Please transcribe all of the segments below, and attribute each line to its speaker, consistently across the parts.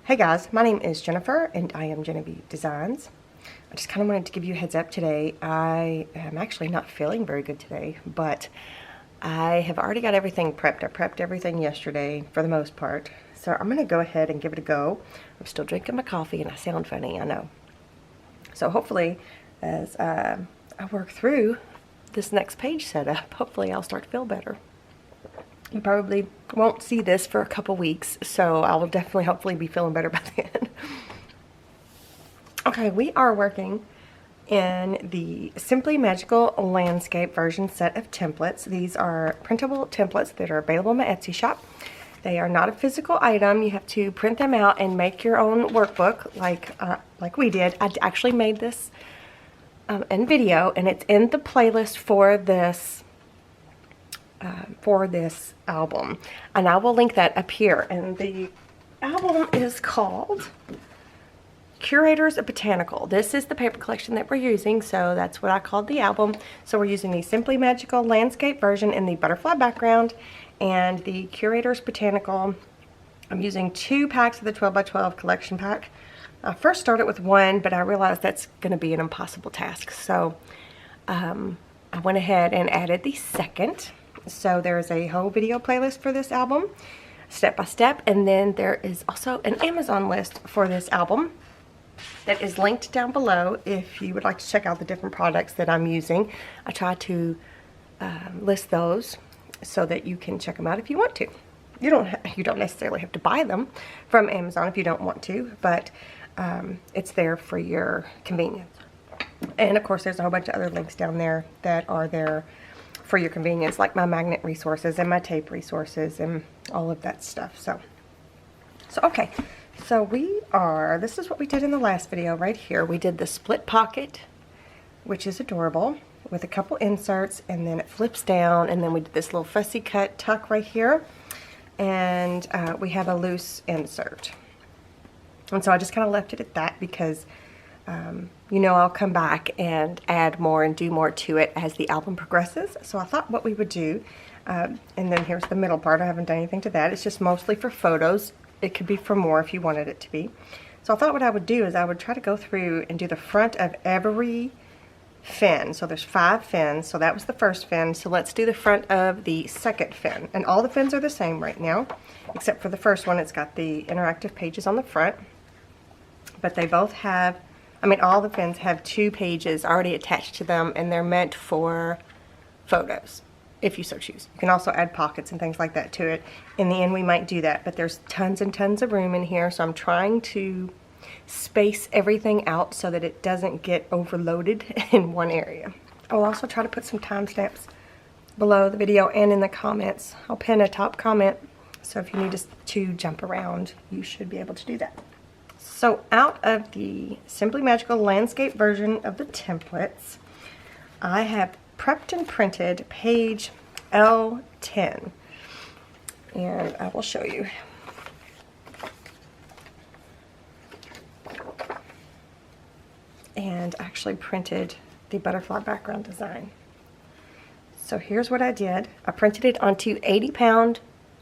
Speaker 1: Hey guys, my name is Jennifer and I am Jenofeve Designs. I just kind of wanted to give you a heads up today. I am actually not feeling very good today, but I have already got everything prepped. I prepped everything yesterday for the most part. So I'm going to go ahead and give it a go. I'm still drinking my coffee and I sound funny, I know. So hopefully as I work through this next page setup, hopefully I'll start to feel better. You probably won't see this for a couple weeks, so I will definitely, hopefully, be feeling better by then. Okay, we are working in the Simply Magical Landscape version set of templates. These are printable templates that are available in my Etsy shop. They are not a physical item. You have to print them out and make your own workbook like we did. I actually made this in video, and it's in the playlist for this album, and I will link that up here. And the album is called Curators of Botanical. This is the paper collection that we're using, so that's what I called the album. So we're using the Simply Magical Landscape version in the butterfly background and the Curators Botanical. I'm using 2 packs of the 12 by 12 collection pack. I first started with 1, but I realized that's going to be an impossible task, so I went ahead and added the second. So there's a whole video playlist for this album, step by step, and then there is also an Amazon list for this album that is linked down below if you would like to check out the different products that I'm using. I try to list those so that you can check them out if you want to. You don't necessarily have to buy them from Amazon if you don't want to, but it's there for your convenience. And of course there's a whole bunch of other links down there that are there for your convenience, like my magnet resources and my tape resources and all of that stuff. So okay, so this is what we did in the last video right here. We did the split pocket, which is adorable, with a couple inserts, and then it flips down, and then we did this little fussy cut tuck right here, and we have a loose insert. And so I just kind of left it at that because you know, I'll come back and add more and do more to it as the album progresses. So I thought what we would do, and then here's the middle part. I haven't done anything to that. It's just mostly for photos. It could be for more if you wanted it to be. So I thought what I would do is I would try to go through and do the front of every fin. So there's 5 fins. So that was the first fin. So let's do the front of the second fin. And all the fins are the same right now, except for the first one. It's got the interactive pages on the front. But they both have, all the fins have 2 pages already attached to them, and they're meant for photos, if you so choose. You can also add pockets and things like that to it. In the end, we might do that, but there's tons and tons of room in here, so I'm trying to space everything out so that it doesn't get overloaded in one area. I will also try to put some timestamps below the video and in the comments. I'll pin a top comment, so if you need to jump around, you should be able to do that. So out of the Simply Magical Landscape version of the templates, I have prepped and printed page L10. And I will show you. And actually printed the butterfly background design. So here's what I did. I printed it onto 80-pound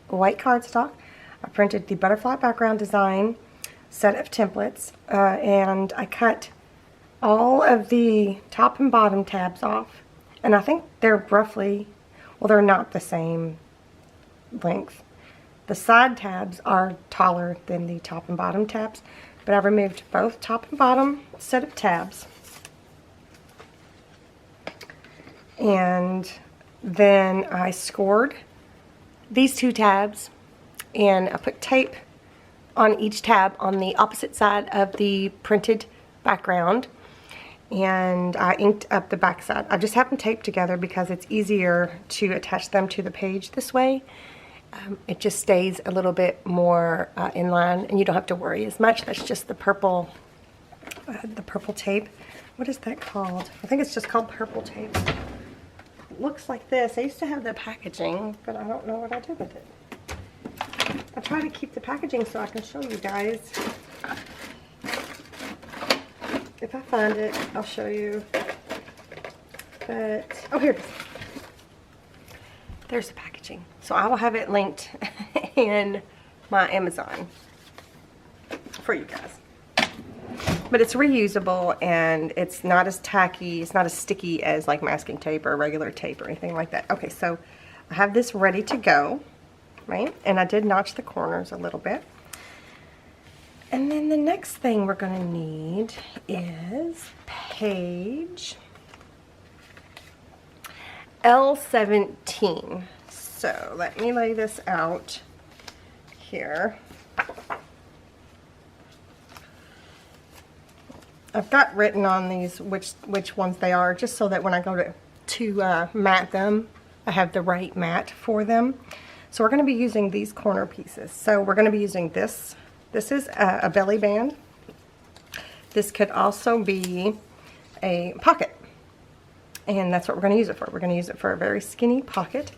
Speaker 1: white cardstock. I printed the butterfly background design set of templates, and I cut all of the top and bottom tabs off, and I think they're roughly, well, they're not the same length. The side tabs are taller than the top and bottom tabs, but I removed both top and bottom set of tabs, and then I scored these 2 tabs, and I put tape on each tab on the opposite side of the printed background, and I inked up the back side. I just have them taped together because it's easier to attach them to the page this way. It just stays a little bit more in line, and you don't have to worry as much. That's just the purple tape. What is that called? I think it's just called purple tape. It looks like this. I used to have the packaging, but I don't know what I did with it. I try to keep the packaging so I can show you guys. If I find it, I'll show you. But, oh, here it is. There's the packaging. So I will have it linked in my Amazon. for you guys. But it's reusable and it's not as tacky, it's not as sticky as like masking tape or regular tape or anything like that. Okay, so I have this ready to go, right? And I did notch the corners a little bit. And then the next thing we're going to need is page L17. So let me lay this out here. I've got written on these which ones they are, just so that when I go to mat them, I have the right mat for them. So we're going to be using these corner pieces. So we're going to be using this. This is a belly band. This could also be a pocket. And that's what we're going to use it for. We're going to use it for a very skinny pocket.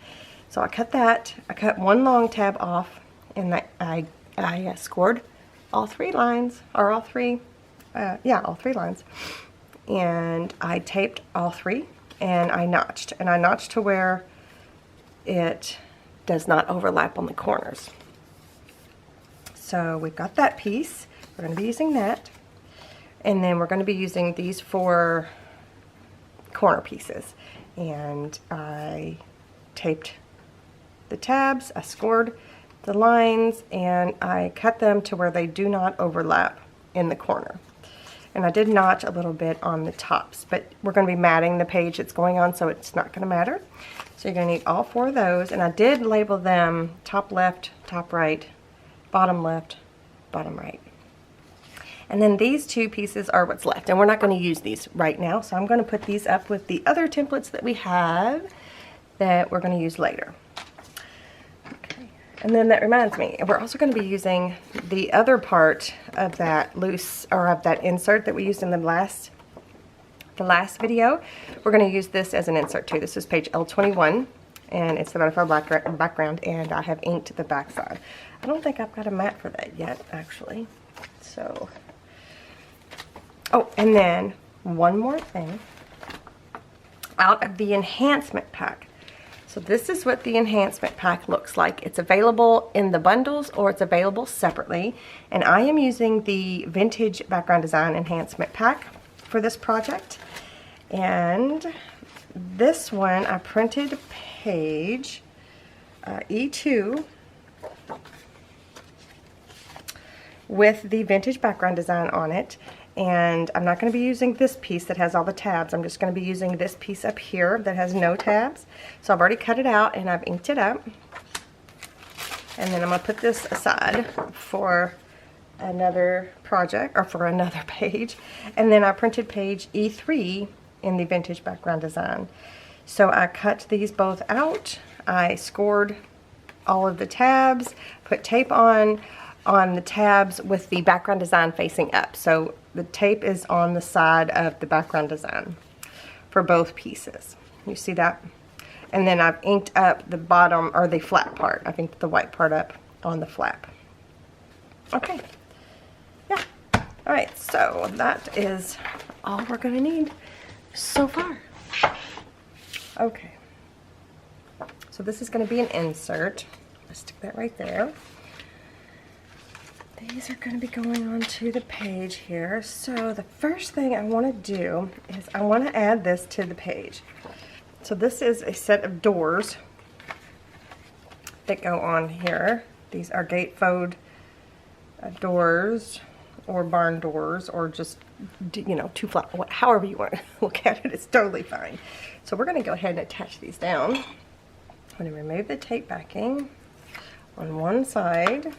Speaker 1: So I cut that. I cut one long tab off, and I scored all 3 lines, or all 3, all 3 lines. And I taped all 3, and I notched. And I notched to where it does not overlap on the corners. So we've got that piece. We're going to be using that. And then we're going to be using these 4 corner pieces. And I taped the tabs, I scored the lines, and I cut them to where they do not overlap in the corner. And I did notch a little bit on the tops, but we're going to be matting the page it's going on, so it's not going to matter. So you're going to need all 4 of those. And I did label them top left, top right, bottom left, bottom right. And then these 2 pieces are what's left, and we're not going to use these right now, so I'm going to put these up with the other templates that we have that we're going to use later. Okay. And then that reminds me, we're also going to be using the other part of that loose, or of that insert that we used in the last video. We're going to use this as an insert too. This is page L21, and it's the butterfly background, and I have inked the back side. I don't think I've got a mat for that yet, actually. So, oh, and then one more thing. Out of the enhancement pack. So this is what the enhancement pack looks like. It's available in the bundles, or it's available separately. And I am using the Vintage Background Design Enhancement Pack for this project. And this one, I printed page E2 with the Vintage Background Design on it. And I'm not going to be using this piece that has all the tabs. I'm just going to be using this piece up here that has no tabs. So I've already cut it out and I've inked it up. And then I'm going to put this aside for another project, or for another page. And then I printed page E3 in the Vintage Background Design. So I cut these both out. I scored all of the tabs, put tape on the tabs with the background design facing up. So the tape is on the side of the background design for both pieces. You see that? And then I've inked up the bottom, or the flap part. I've inked the white part up on the flap. Okay. Yeah. All right, so that is all we're going to need so far. Okay. So this is going to be an insert. Let's stick that right there. These are going to be going onto the page here. So the first thing I want to do is I want to add this to the page. So this is a set of doors that go on here. These are gatefold doors, or barn doors, or just, you know, 2 flat, however you want to look at it, it's totally fine. So we're going to go ahead and attach these down. I'm going to remove the tape backing on one side.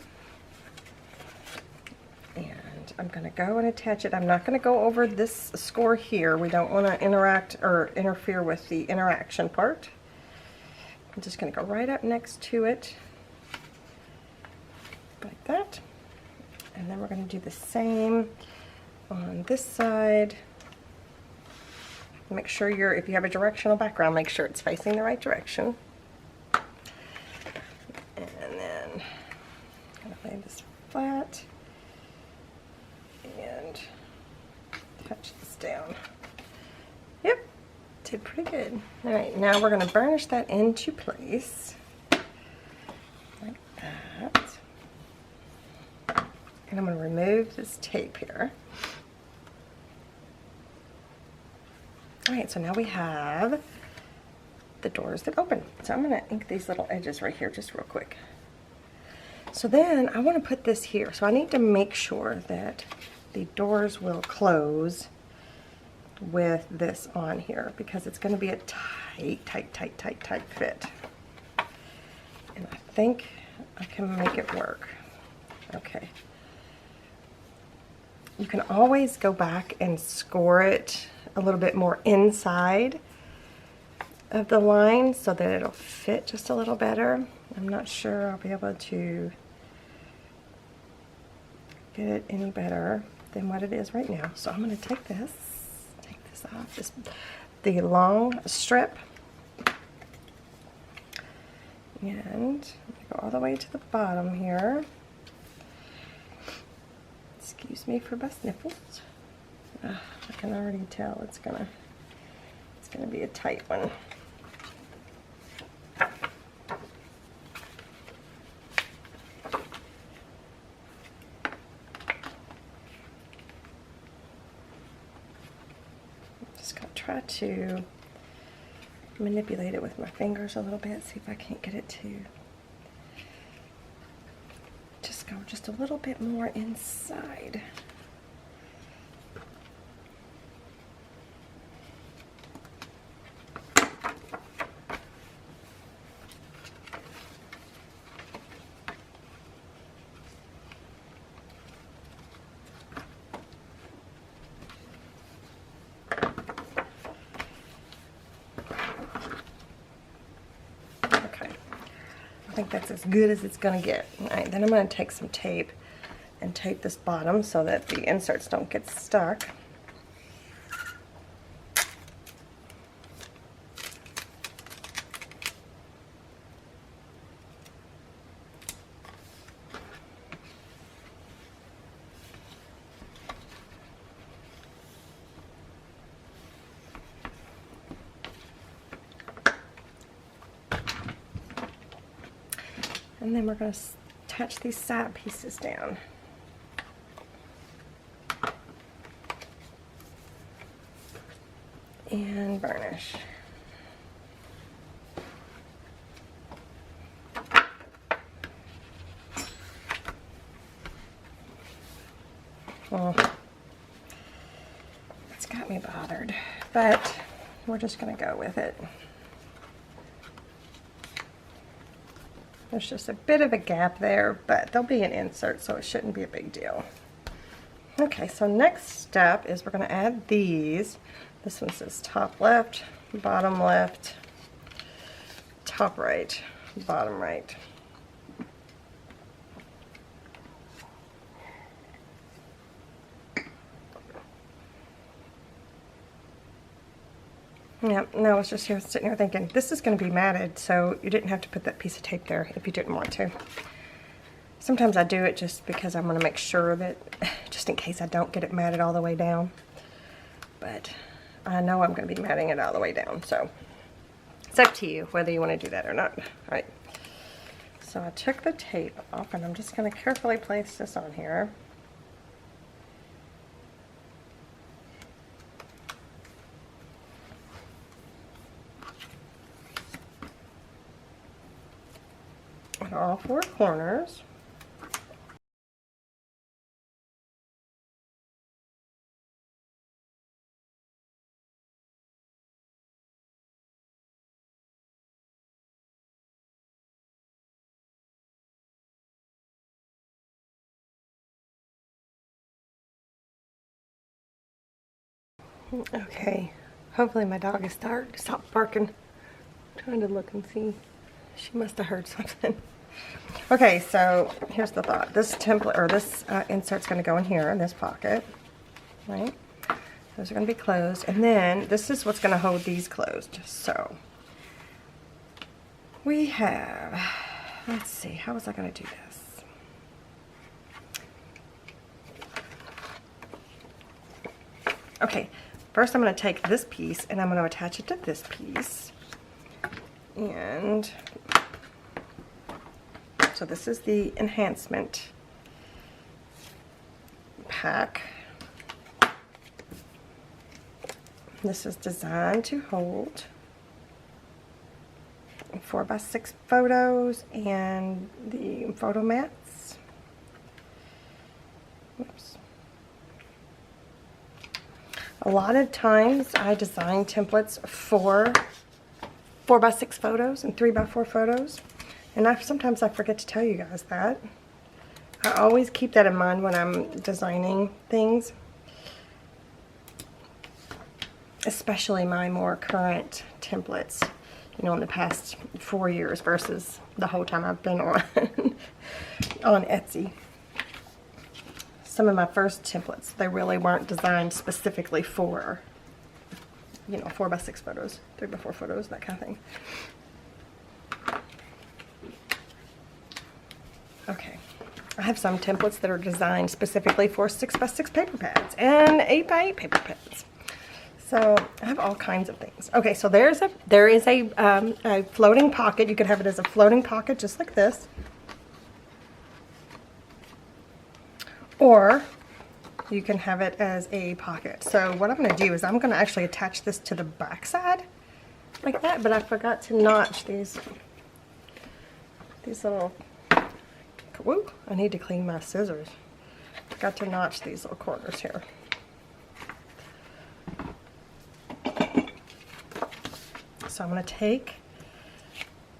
Speaker 1: And I'm going to go and attach it. I'm not going to go over this score here. We don't want to interact or interfere with the interaction part. I'm just going to go right up next to it, like that. And then we're going to do the same on this side. Make sure if you have a directional background, make sure it's facing the right direction. And then I'm going to lay this flat. And touch this down. Yep, did pretty good. All right, now we're going to burnish that into place like that. And I'm going to remove this tape here. Alright, so now we have the doors that open. So I'm going to ink these little edges right here just real quick. So then I want to put this here. So I need to make sure that the doors will close with this on here because it's going to be a tight fit. And I think I can make it work. Okay. You can always go back and score it a little bit more inside of the line so that it'll fit just a little better. I'm not sure I'll be able to get it any better than what it is right now. So I'm going to take this off, the long strip, and go all the way to the bottom here. Excuse me for my sniffles. I can already tell it's gonna be a tight one. Just gonna try to manipulate it with my fingers a little bit, see if I can't get it to just go just a little bit more inside. I think that's as good as it's going to get. All right, then I'm going to take some tape and tape this bottom so that the inserts don't get stuck. And then we're going to attach these side pieces down. And burnish. Well, it's got me bothered, but we're just going to go with it. There's just a bit of a gap there, but there'll be an insert, so it shouldn't be a big deal. Okay, so next step is we're going to add these. This one says top left, bottom left, top right, bottom right. Yeah, no, I was just sitting here thinking, this is going to be matted, so you didn't have to put that piece of tape there if you didn't want to. Sometimes I do it just because I'm going to make sure that, just in case I don't get it matted all the way down. But I know I'm going to be matting it all the way down, so it's up to you whether you want to do that or not. All right. So I took the tape off, and I'm just going to carefully place this on here. On all four corners. Okay, hopefully my dog is tired. Stop barking. I'm trying to look and see. She must have heard something. Okay, so here's the thought. This template, or this insert's going to go in here in this pocket, right? Those are going to be closed, and then this is what's going to hold these closed. So we have, let's see, how was I going to do this? Okay, first I'm going to take this piece and I'm going to attach it to this piece, and so this is the enhancement pack. This is designed to hold 4x6 photos and the photo mats. Oops. A lot of times I design templates for 4x6 photos and 3x4 photos, and sometimes I forget to tell you guys that. I always keep that in mind when I'm designing things, especially my more current templates, you know, in the past 4 years versus the whole time I've been on on Etsy. Some of my first templates, they really weren't designed specifically for, you know, 4x6 photos, 3x4 photos, that kind of thing. Okay, I have some templates that are designed specifically for 6x6 paper pads and 8x8 paper pads. So I have all kinds of things. Okay, so there is a floating pocket. You could have it as a floating pocket, just like this, or you can have it as a pocket. So what I'm going to do is I'm going to actually attach this to the back side like that, but I forgot to notch these little, whoop, I need to clean my scissors. Forgot to notch these little corners here. So I'm going to take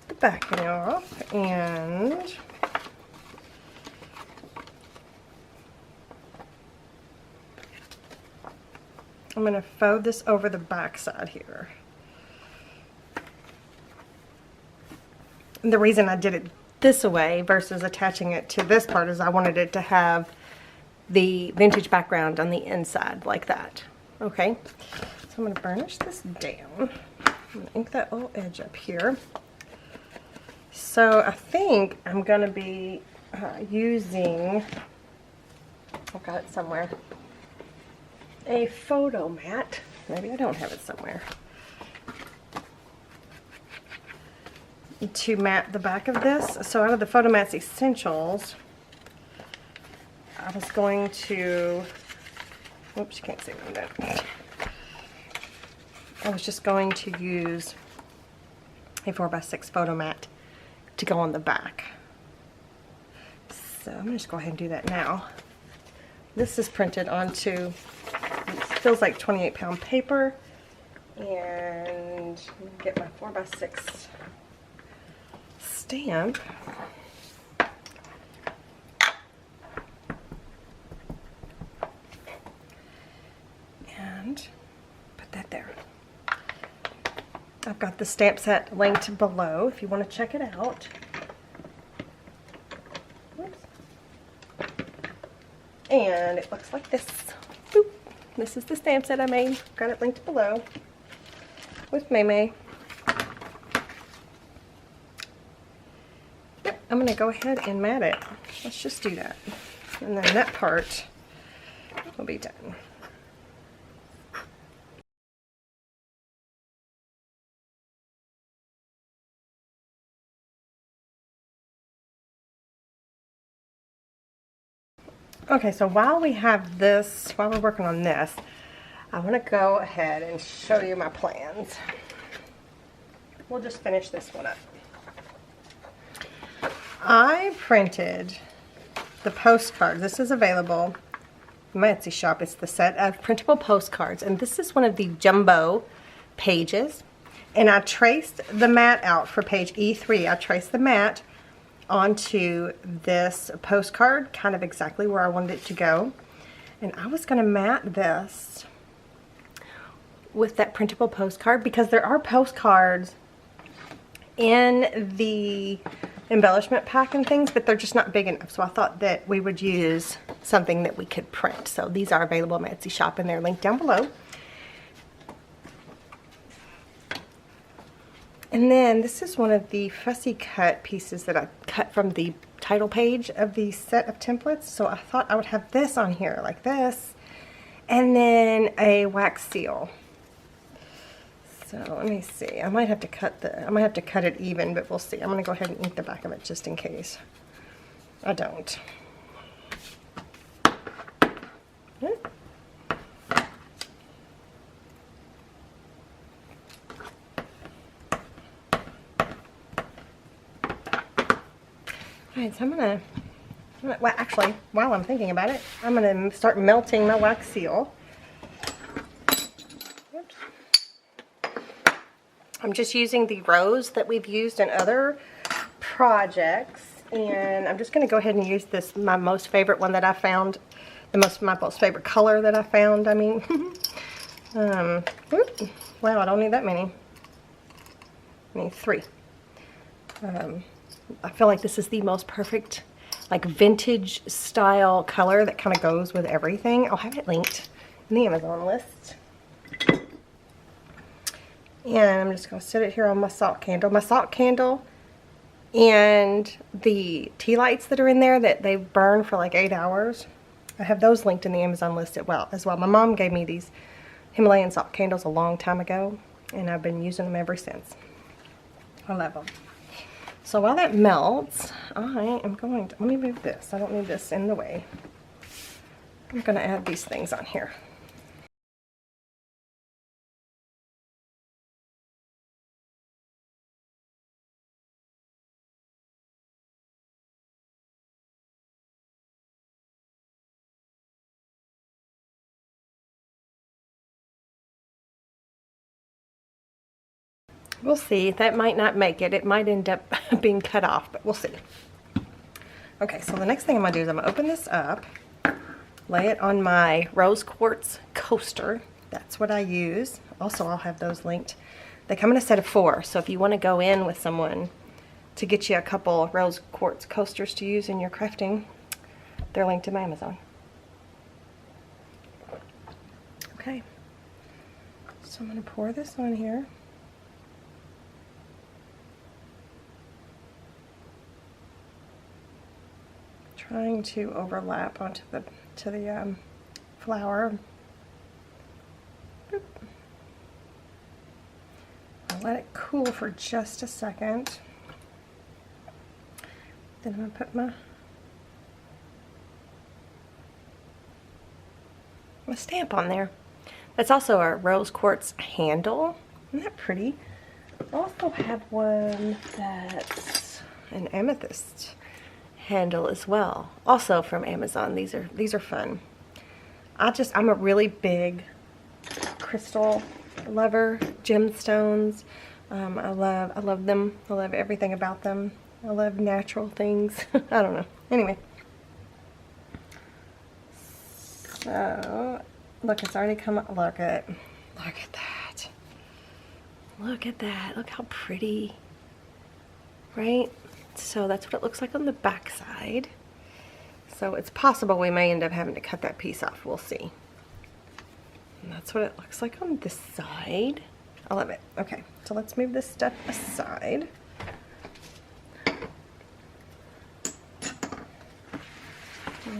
Speaker 1: the backing off, and I'm going to fold this over the back side here. And the reason I did it this way versus attaching it to this part is I wanted it to have the vintage background on the inside like that. Okay, so I'm going to burnish this down. I'm going to ink that little edge up here. So I think I'm going to be using, I've got it somewhere, a photo mat. Maybe I don't have it somewhere. To mat the back of this. So out of the Photo Mats Essentials, I was going to, oops, you can't see what I'm doing. I was just going to use a 4x6 photo mat to go on the back. So I'm going to just go ahead and do that now. This is printed onto, it feels like 28-pound paper, and I'm going to get my 4x6 stamp. And put that there. I've got the stamp set linked below if you want to check it out. Oops. And it looks like this. Boop. This is the stamp set I made. Got it linked below with May. Yep, I'm going to go ahead and mat it. Let's just do that. And then that part will be done. Okay, so while we're working on this, I want to go ahead and show you my plans. We'll just finish this one up. I printed the postcard. This is available in my Etsy shop. It's the set of printable postcards, and this is one of the jumbo pages. And I traced the mat out for page E3. I traced the mat onto this postcard, kind of exactly where I wanted it to go. And I was going to mat this with that printable postcard because there are postcards in the embellishment pack and things, but they're just not big enough. So I thought that we would use something that we could print. So these are available in my Etsy shop, and they're linked down below. And then this is one of the fussy cut pieces that I cut from the title page of the set of templates. So I thought I would have this on here like this, and then a wax seal. So let me see. I might have to cut it even, but we'll see. I'm going to go ahead and ink the back of it just in case I don't. Alright, so well, actually, while I'm thinking about it, I'm gonna start melting my wax seal. Oops. I'm just using the rose that we've used in other projects, and I'm just gonna go ahead and use this, my most favorite one that I found, my most favorite color that I found, I mean. Wow, I don't need that many. I need 3. I feel like this is the most perfect, like, vintage style color that kind of goes with everything. I'll have it linked in the Amazon list. And I'm just going to set it here on my salt candle. My salt candle and the tea lights that are in there that they burn for like 8 hours, I have those linked in the Amazon list as well. My mom gave me these Himalayan salt candles a long time ago, and I've been using them ever since. I love them. So while that melts, I am going to, let me move this. I don't need this in the way. I'm going to add these things on here. We'll see. That might not make it. It might end up being cut off, but we'll see. Okay, so the next thing I'm going to do is I'm going to open this up, lay it on my rose quartz coaster. That's what I use. Also, I'll have those linked. They come in a set of 4, so if you want to go in with someone to get you a couple rose quartz coasters to use in your crafting, they're linked in my Amazon. Okay, so I'm going to pour this on here. Trying to overlap onto the flower. Boop. I'll let it cool for just a second. Then I'm going to put my stamp on there. That's also a rose quartz handle. Isn't that pretty? I also have one that's an amethyst handle as well, also from Amazon. These are fun. I'm a really big crystal lover, gemstones. I love them. I love everything about them. I love natural things. I don't know. Anyway, so look, it's already come up. Look at that. Look at that. Look how pretty, right? So that's what it looks like on the back side. So it's possible we may end up having to cut that piece off. We'll see. And that's what it looks like on this side. I love it. Okay, so let's move this stuff aside.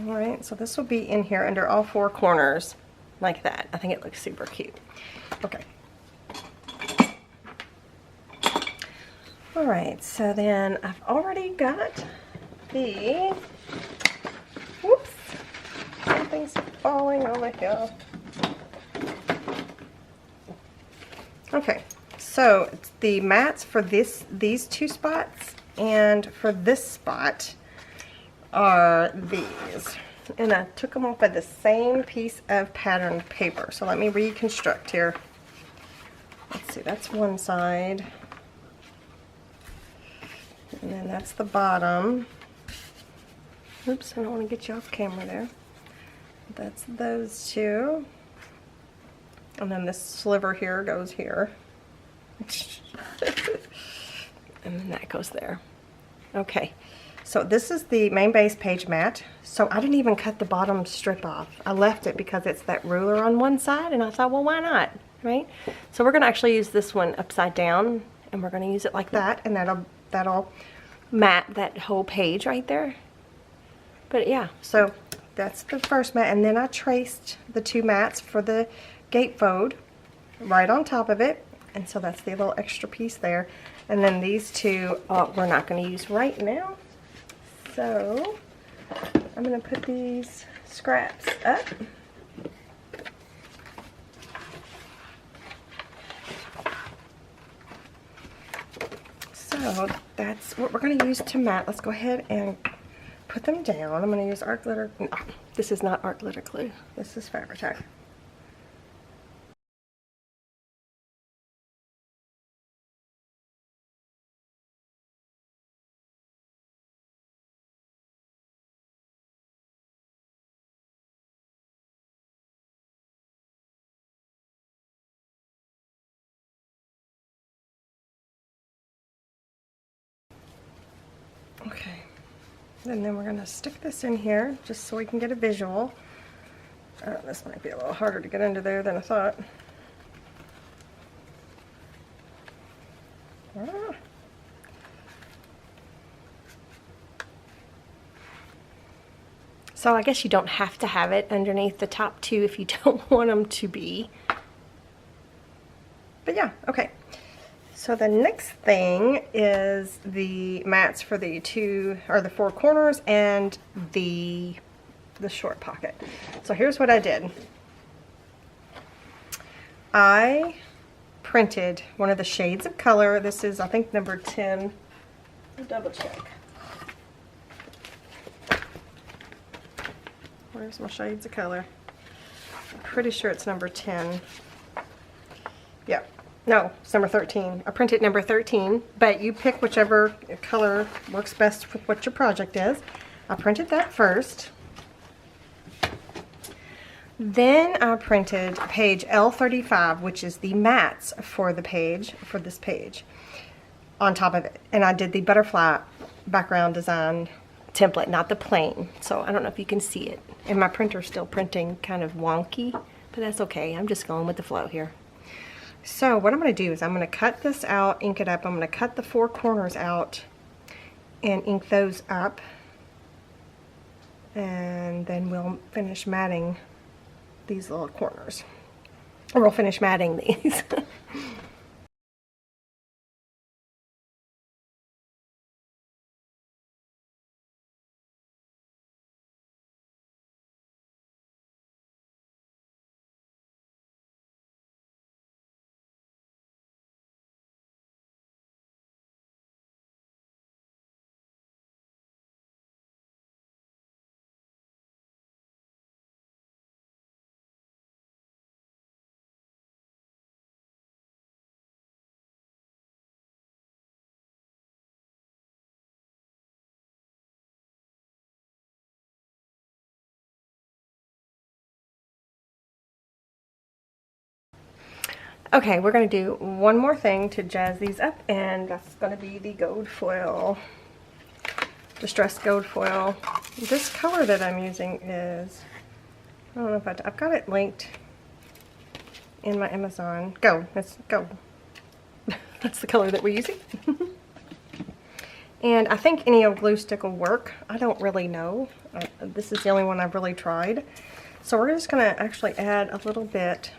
Speaker 1: Alright, so this will be in here under all 4 corners like that. I think it looks super cute. Okay. Alright, so then I've already got the, whoops, something's falling over here. Okay, so the mats for these 2 spots and for this spot are these. And I took them off of the same piece of patterned paper. So let me reconstruct here. Let's see, that's one side. And then that's the bottom. Oops, I don't want to get you off camera there. That's those 2. And then this sliver here goes here. And then that goes there. Okay, so this is the main base page mat. So I didn't even cut the bottom strip off. I left it because it's that ruler on one side, and I thought, well, why not, right? So we're going to actually use this one upside down, and we're going to use it like that, and that'll mat that whole page right there. But yeah, so that's the first mat, and then I traced the 2 mats for the gatefold right on top of it, and so that's the little extra piece there. And then these 2 we're not going to use right now, so I'm going to put these scraps up. So that's what we're going to use to mat. Let's go ahead and put them down. I'm going to use art glitter. No, this is not art glitter glue. This is Fabri-Tac. Okay, and then we're going to stick this in here just so we can get a visual. This might be a little harder to get into there than I thought. Ah. So I guess you don't have to have it underneath the top two if you don't want them to be. But yeah, okay. So the next thing is the mats for the the four corners and the short pocket. So here's what I did. I printed one of the shades of color. This is, I think, number 10. I'll double check. Where's my shades of color? I'm pretty sure it's number 10. Yeah. No, it's number 13. I printed number 13, but you pick whichever color works best with what your project is. I printed that first. Then I printed page L35, which is the mats for the page, for this page, on top of it. And I did the butterfly background design template, not the plain. So I don't know if you can see it. And my printer's still printing kind of wonky, but that's okay. I'm just going with the flow here. So what I'm going to do is I'm going to cut this out, ink it up. I'm going to cut the four corners out and ink those up. And then we'll finish matting these little corners. Or we'll finish matting these. Okay, we're going to do one more thing to jazz these up, and that's going to be the gold foil, distressed gold foil. This color that I'm using is, I don't know if I've got it linked in my Amazon. Gold, that's gold. That's the color that we're using. And I think any old glue stick will work. I don't really know. This is the only one I've really tried. So we're just going to actually add a little bit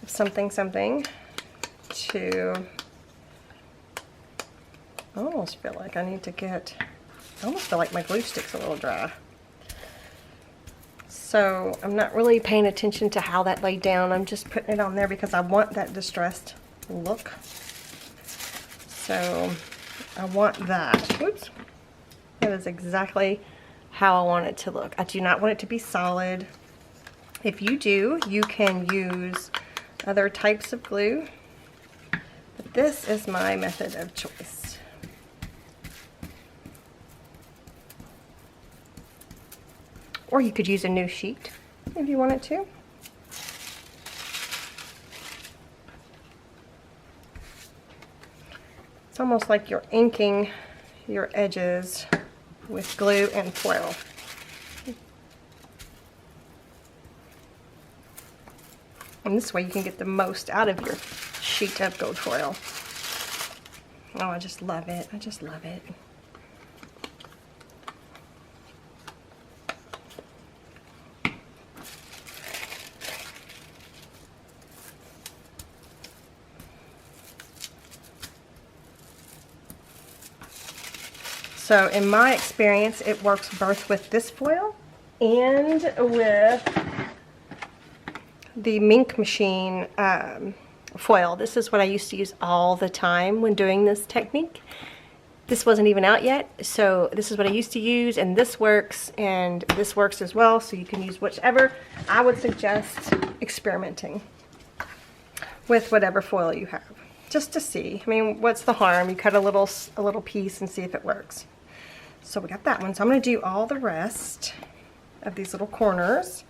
Speaker 1: something to, I almost feel like I need to get, I almost feel like my glue stick's a little dry. So I'm not really paying attention to how that laid down. I'm just putting it on there because I want that distressed look. So I want that. Whoops. That is exactly how I want it to look. I do not want it to be solid. If you do, you can use other types of glue, but this is my method of choice. Or you could use a new sheet if you wanted to. It's almost like you're inking your edges with glue and foil. And this way you can get the most out of your sheet of gold foil. Oh, I just love it. I just love it. So in my experience, it works both with this foil and with the Mink Machine foil. This is what I used to use all the time when doing this technique. this wasn't even out yet, so this is what I used to use, and this works as well, so you can use whichever. I would suggest experimenting with whatever foil you have, just to see. I mean, what's the harm? You cut a little piece and see if it works. So we got that one, so I'm going to do all the rest of these little corners.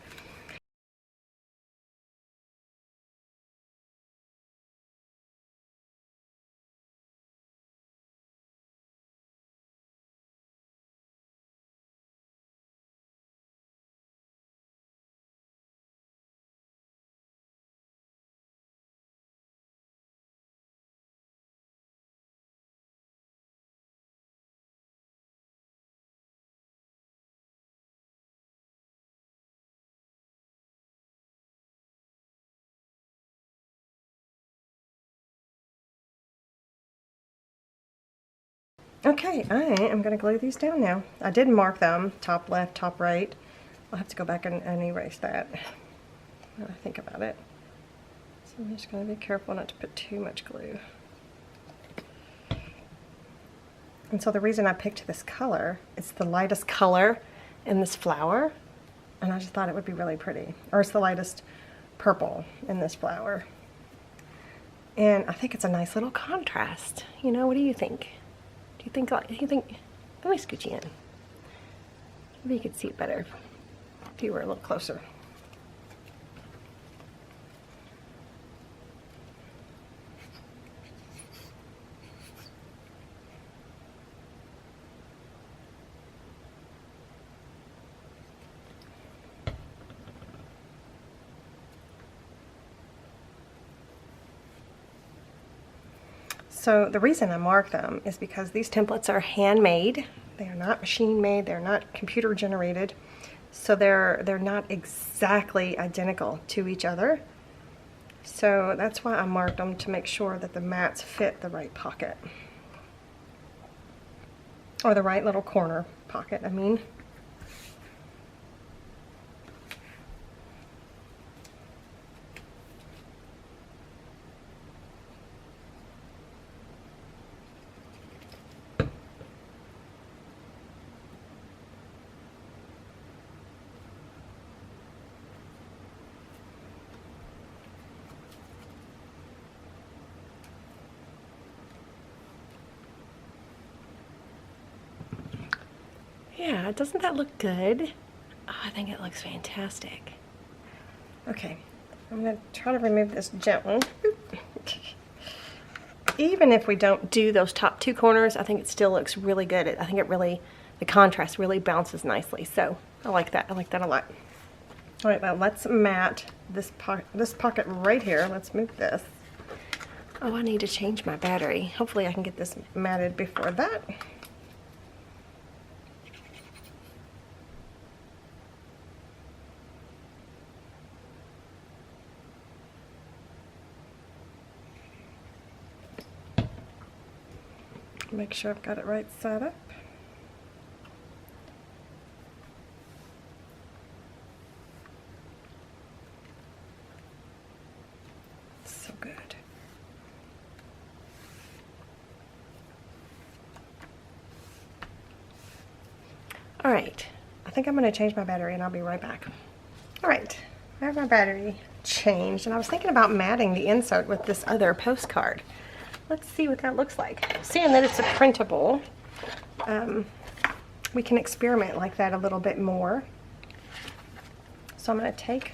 Speaker 1: Okay, I am going to glue these down now. I did mark them, top left, top right. I'll have to go back and erase that when I think about it. So I'm just going to be careful not to put too much glue. And so the reason I picked this color, it's the lightest color in this flower, and I just thought it would be really pretty. Or it's the lightest purple in this flower. And I think it's a nice little contrast. You know, what do you think? Do you think, let me scooch you in. Maybe you could see it better if you were a little closer. So the reason I mark them is because these templates are handmade. They are not machine made. They're not computer generated. So they're not exactly identical to each other. So that's why I marked them, to make sure that the mats fit the right pocket. Or the right little corner pocket, I mean. Yeah, doesn't that look good? Oh, I think it looks fantastic. Okay, I'm going to try to remove this gently. Even if we don't do those top two corners, I think it still looks really good. I think it really, the contrast really bounces nicely. So I like that. I like that a lot. All right, now let's mat this pocket right here. Let's move this. Oh, I need to change my battery. Hopefully I can get this matted before that. Make sure I've got it right side up. So good. All right, I think I'm going to change my battery and I'll be right back. All right, I have my battery changed, and I was thinking about matting the insert with this other postcard. Let's see what that looks like. Seeing that it's a printable, we can experiment like that a little bit more. So I'm going to take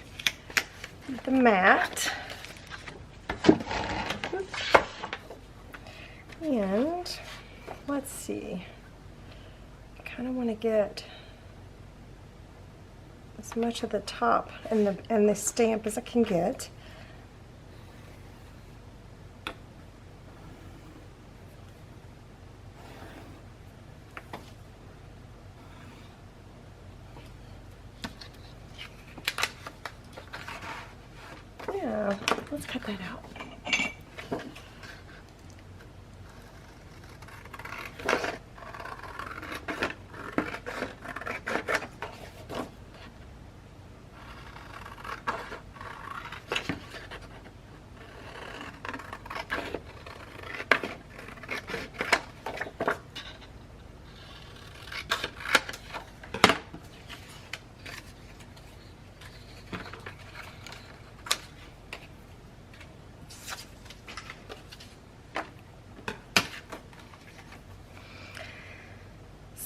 Speaker 1: the mat and let's see. I kind of want to get as much of the top and the stamp as I can get. Yeah, let's cut that out.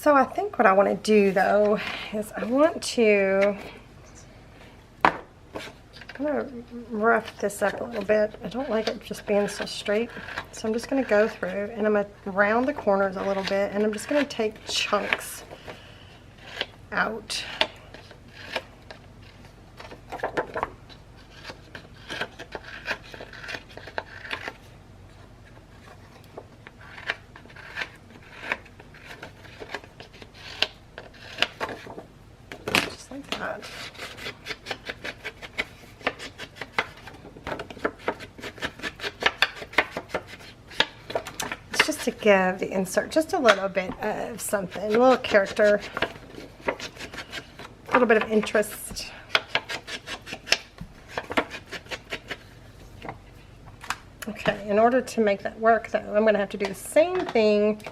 Speaker 1: So I think what I want to do though is I want to, I'm going to rough this up a little bit. I don't like it just being so straight. So I'm just going to go through and I'm going to round the corners a little bit, and I'm just going to take chunks out. Just like that. It's just to give the insert just a little bit of something, a little character, a little bit of interest. Okay, in order to make that work though, I'm going to have to do the same thing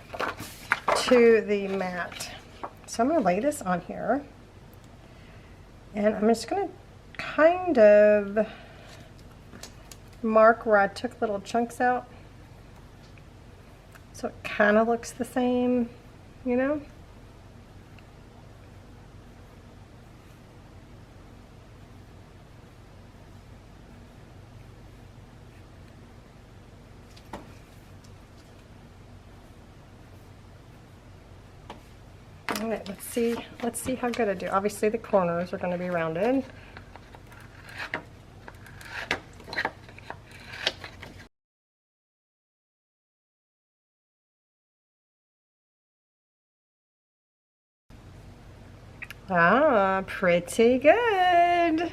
Speaker 1: to the mat. So I'm going to lay this on here, and I'm just going to kind of mark where I took little chunks out so it kind of looks the same, you know? All right, let's see how good I do. Obviously the corners are going to be rounded. Ah, pretty good.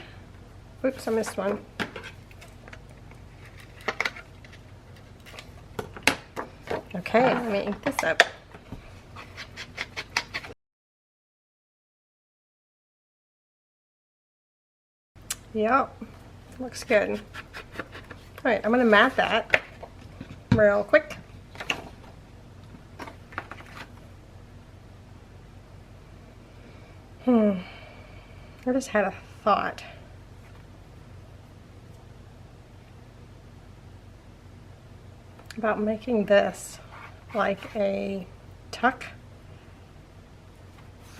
Speaker 1: Oops, I missed one. Okay, let me ink this up. Yep, looks good. All right, I'm going to mat that real quick. I just had a thought. About making this like a tuck.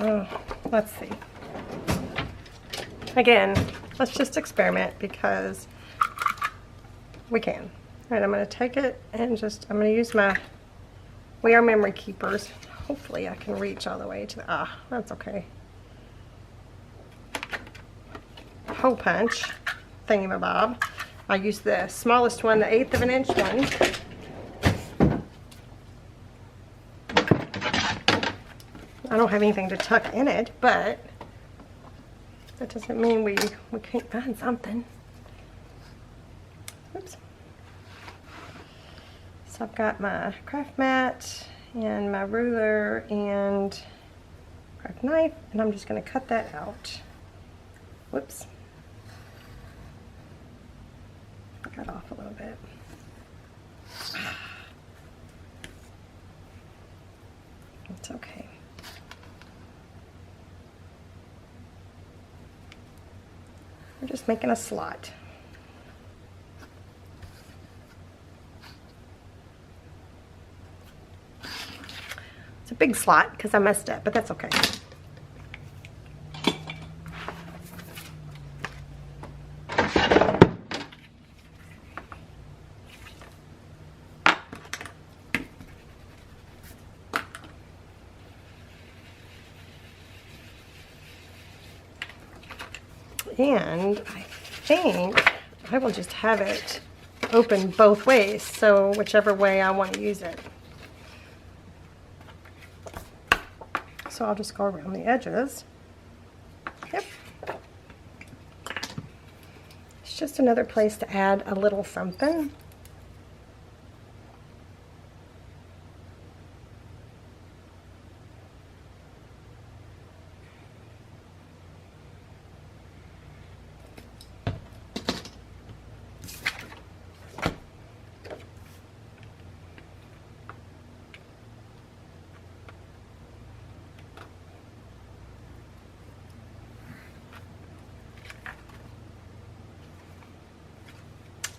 Speaker 1: Oh, let's see. Again, let's just experiment because we can. All right, I'm going to take it and I'm going to use my We Are Memory Keepers. Hopefully I can reach all the way to the, that's okay. Hole punch thingamabob. I use the smallest one, the 1/8 of an inch one. I don't have anything to tuck in it, but that doesn't mean we can't find something. Oops. So I've got my craft mat and my ruler and craft knife, and I'm just going to cut that out. Whoops. Cut off a little bit. It's okay. We're just making a slot. It's a big slot because I messed up, but that's okay. And I think I will just have it open both ways, so whichever way I want to use it. So I'll just go around the edges. Yep. It's just another place to add a little something.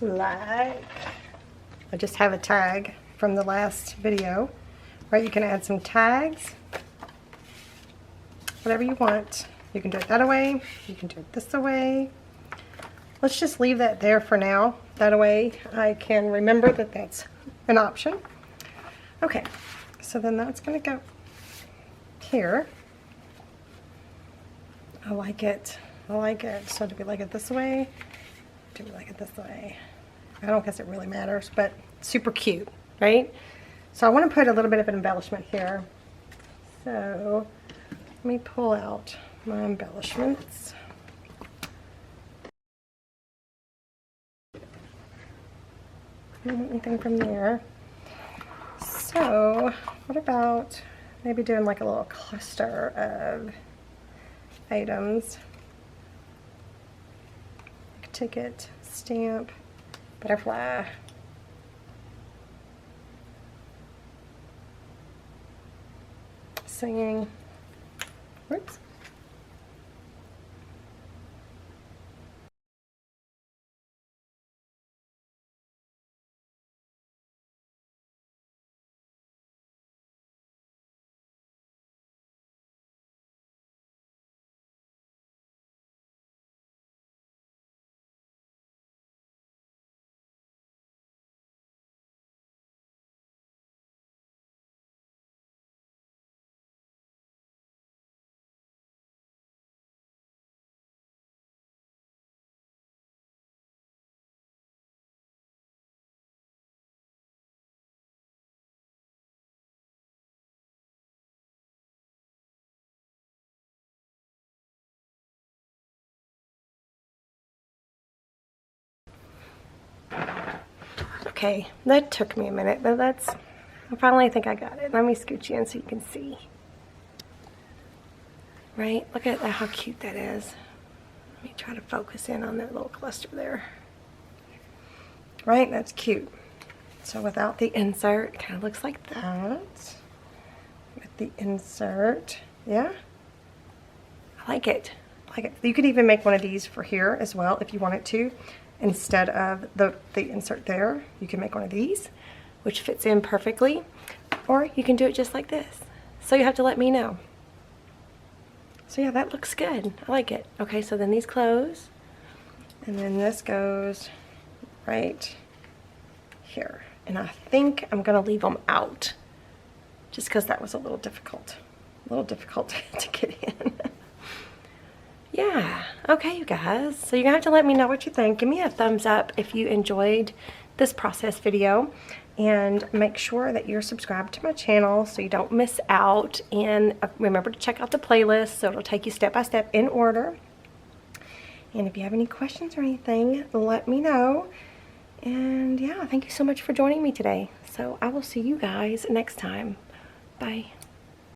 Speaker 1: Like, I just have a tag from the last video, right? You can add some tags. whatever you want. You can do it that way, you can do it this way. Let's just leave that there for now. That way I can remember that that's an option. Okay, so then that's gonna go here. I like it. I like it. So do we like it this way? Do we like it this way? I don't guess it really matters, but super cute, right? So I want to put a little bit of an embellishment here. So let me pull out my embellishments. I don't want anything from there. So what about maybe doing like a little cluster of items? Ticket, stamp, butterfly. Singing. Whoops. Okay, that took me a minute, but I finally think I got it. Let me scooch you in so you can see. Right, look at how cute that is. Let me try to focus in on that little cluster there. Right, that's cute. So without the insert, it kind of looks like that. With the insert, yeah. I like it. I like it. You could even make one of these for here as well if you wanted to. Instead of the insert there, you can make one of these, which fits in perfectly, or you can do it just like this. So you have to let me know. So yeah, that looks good. I like it. Okay, so then these close, and then this goes right here. And I think I'm gonna leave them out, just because that was a little difficult to get in. Yeah, okay you guys, so you're gonna have to let me know what you think. Give me a thumbs up if you enjoyed this process video, and make sure that you're subscribed to my channel so you don't miss out, and remember to check out the playlist so it'll take you step by step in order. And if you have any questions or anything, let me know. And yeah, thank you so much for joining me today. So I will see you guys next time. Bye.